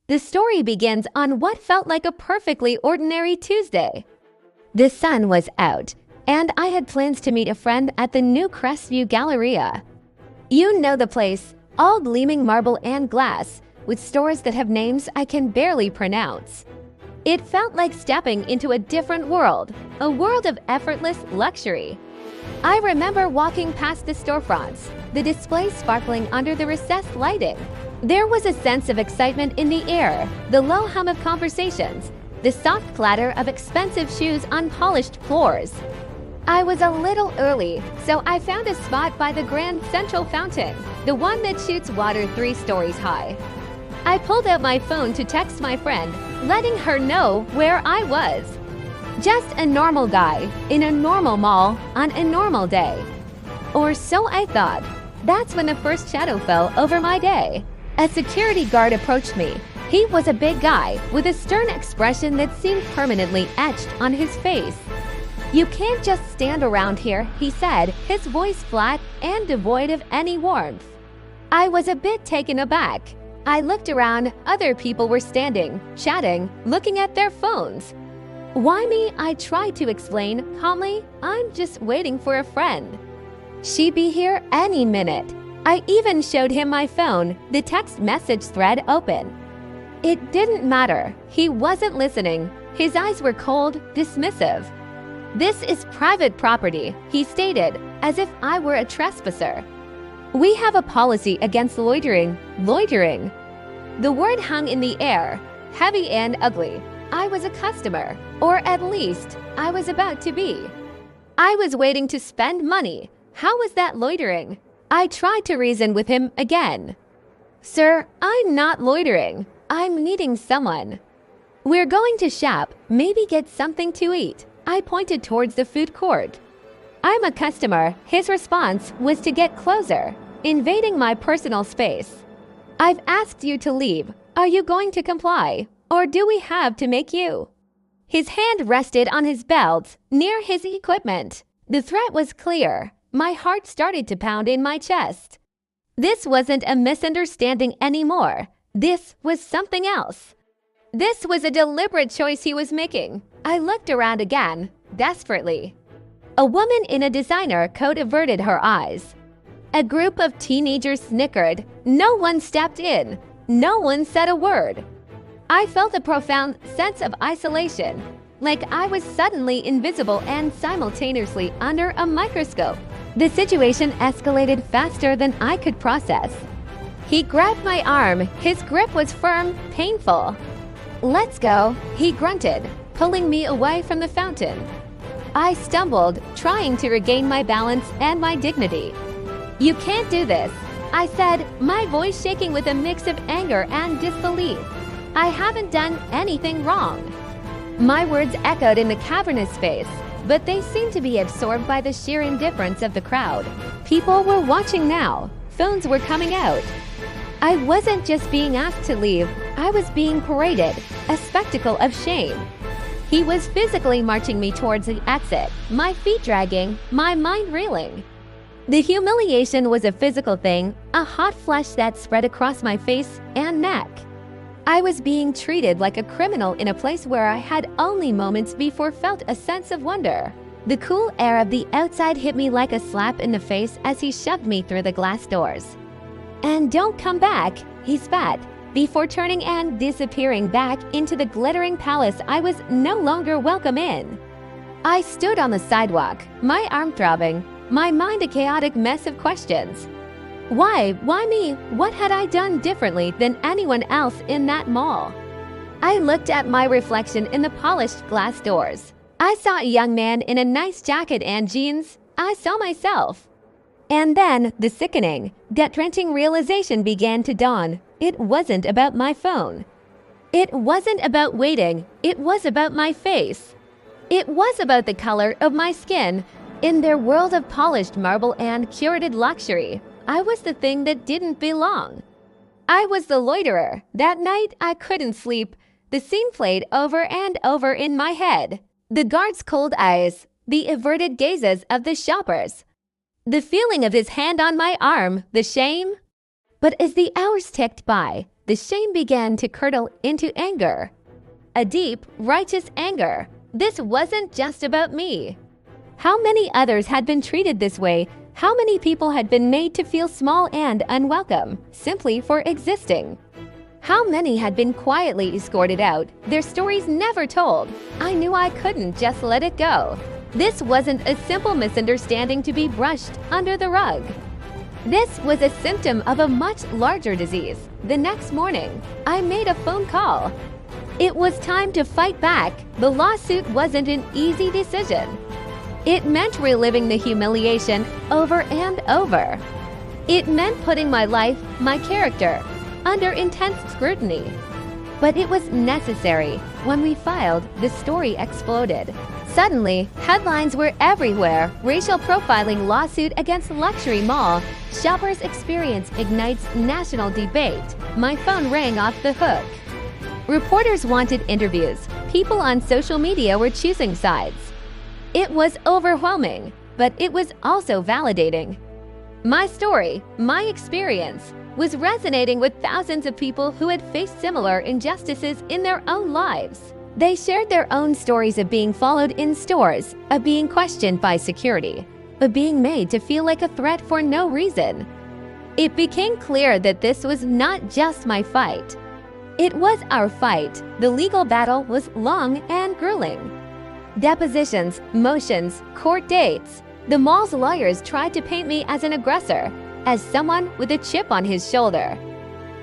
The story begins on what felt like a perfectly ordinary Tuesday. The sun was out, and I had plans to meet a friend at the new Crestview Galleria. You know the place, all gleaming marble and glass, with stores that have names I can barely pronounce. It felt like stepping into a different world, a world of effortless luxury. I remember walking past the storefronts, the displays sparkling under the recessed lighting. There was a sense of excitement in the air, the low hum of conversations, the soft clatter of expensive shoes on polished floors. I was a little early, so I found a spot by the Grand Central Fountain, the one that shoots water 3 stories high. I pulled out my phone to text my friend, letting her know where I was. Just a normal guy, in a normal mall, on a normal day. Or so I thought. That's when the first shadow fell over my day. A security guard approached me. He was a big guy, with a stern expression that seemed permanently etched on his face. "You can't just stand around here," he said, his voice flat and devoid of any warmth. I was a bit taken aback. I looked around, other people were standing, chatting, looking at their phones. "Why me?" I tried to explain calmly. "I'm just waiting for a friend. She'd be here any minute." I even showed him my phone, the text message thread open. It didn't matter. He wasn't listening. His eyes were cold, dismissive. "This is private property," he stated, as if I were a trespasser. "We have a policy against loitering." Loitering. The word hung in the air, heavy and ugly. I was a customer, or at least, I was about to be. I was waiting to spend money. How was that loitering? I tried to reason with him again. "Sir, I'm not loitering. I'm meeting someone. We're going to shop, maybe get something to eat." I pointed towards the food court. "I'm a customer." His response was to get closer, invading my personal space. "I've asked you to leave. Are you going to comply? Or do we have to make you?" His hand rested on his belt, near his equipment. The threat was clear. My heart started to pound in my chest. This wasn't a misunderstanding anymore. This was something else. This was a deliberate choice he was making. I looked around again, desperately. A woman in a designer coat averted her eyes. A group of teenagers snickered. No one stepped in. No one said a word. I felt a profound sense of isolation, like I was suddenly invisible and simultaneously under a microscope. The situation escalated faster than I could process. He grabbed my arm. His grip was firm, painful. "Let's go," he grunted, pulling me away from the fountain. I stumbled, trying to regain my balance and my dignity. "You can't do this," I said, my voice shaking with a mix of anger and disbelief. "I haven't done anything wrong." My words echoed in the cavernous space, but they seemed to be absorbed by the sheer indifference of the crowd. People were watching now. Phones were coming out. I wasn't just being asked to leave, I was being paraded, a spectacle of shame. He was physically marching me towards the exit, my feet dragging, my mind reeling. The humiliation was a physical thing, a hot flush that spread across my face and neck. I was being treated like a criminal in a place where I had only moments before felt a sense of wonder. The cool air of the outside hit me like a slap in the face as he shoved me through the glass doors. "And don't come back," he spat, before turning and disappearing back into the glittering palace I was no longer welcome in. I stood on the sidewalk, my arm throbbing, my mind a chaotic mess of questions. Why me? What had I done differently than anyone else in that mall? I looked at my reflection in the polished glass doors. I saw a young man in a nice jacket and jeans. I saw myself. And then the sickening, gut-wrenching realization began to dawn. It wasn't about my phone. It wasn't about waiting. It was about my face. It was about the color of my skin. In their world of polished marble and curated luxury, I was the thing that didn't belong. I was the loiterer. That night, I couldn't sleep. The scene played over and over in my head. The guard's cold eyes, the averted gazes of the shoppers. The feeling of his hand on my arm, the shame. But as the hours ticked by, the shame began to curdle into anger. A deep, righteous anger. This wasn't just about me. How many others had been treated this way? How many people had been made to feel small and unwelcome, simply for existing? How many had been quietly escorted out, their stories never told? I knew I couldn't just let it go. This wasn't a simple misunderstanding to be brushed under the rug. This was a symptom of a much larger disease. The next morning, I made a phone call. It was time to fight back. The lawsuit wasn't an easy decision. It meant reliving the humiliation over and over. It meant putting my life, my character, under intense scrutiny. But it was necessary. When we filed, the story exploded. Suddenly, headlines were everywhere. Racial profiling lawsuit against luxury mall. Shoppers' experience ignites national debate. My phone rang off the hook. Reporters wanted interviews. People on social media were choosing sides. It was overwhelming, but it was also validating. My story, my experience, was resonating with thousands of people who had faced similar injustices in their own lives. They shared their own stories of being followed in stores, of being questioned by security, of being made to feel like a threat for no reason. It became clear that this was not just my fight. It was our fight. The legal battle was long and grueling. Depositions, motions, court dates. The mall's lawyers tried to paint me as an aggressor, as someone with a chip on his shoulder.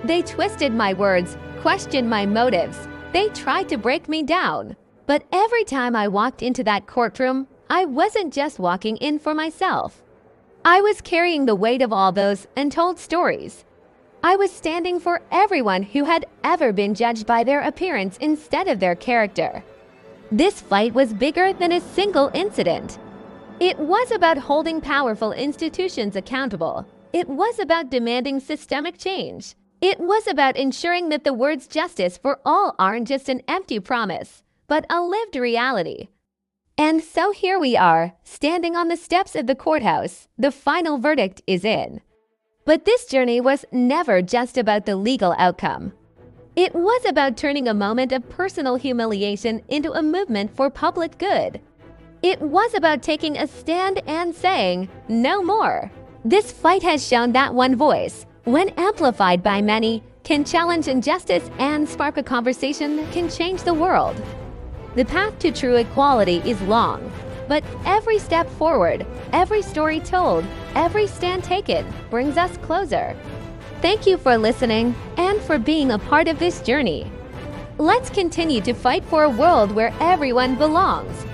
They twisted my words, questioned my motives. They tried to break me down. But every time I walked into that courtroom, I wasn't just walking in for myself. I was carrying the weight of all those untold stories. I was standing for everyone who had ever been judged by their appearance instead of their character. This fight was bigger than a single incident. It was about holding powerful institutions accountable. It was about demanding systemic change. It was about ensuring that the words justice for all aren't just an empty promise, but a lived reality. And so here we are, standing on the steps of the courthouse. The final verdict is in. But this journey was never just about the legal outcome. It was about turning a moment of personal humiliation into a movement for public good. It was about taking a stand and saying, no more. This fight has shown that one voice, when amplified by many, can challenge injustice and spark a conversation that can change the world. The path to true equality is long, but every step forward, every story told, every stand taken brings us closer. Thank you for listening and for being a part of this journey. Let's continue to fight for a world where everyone belongs.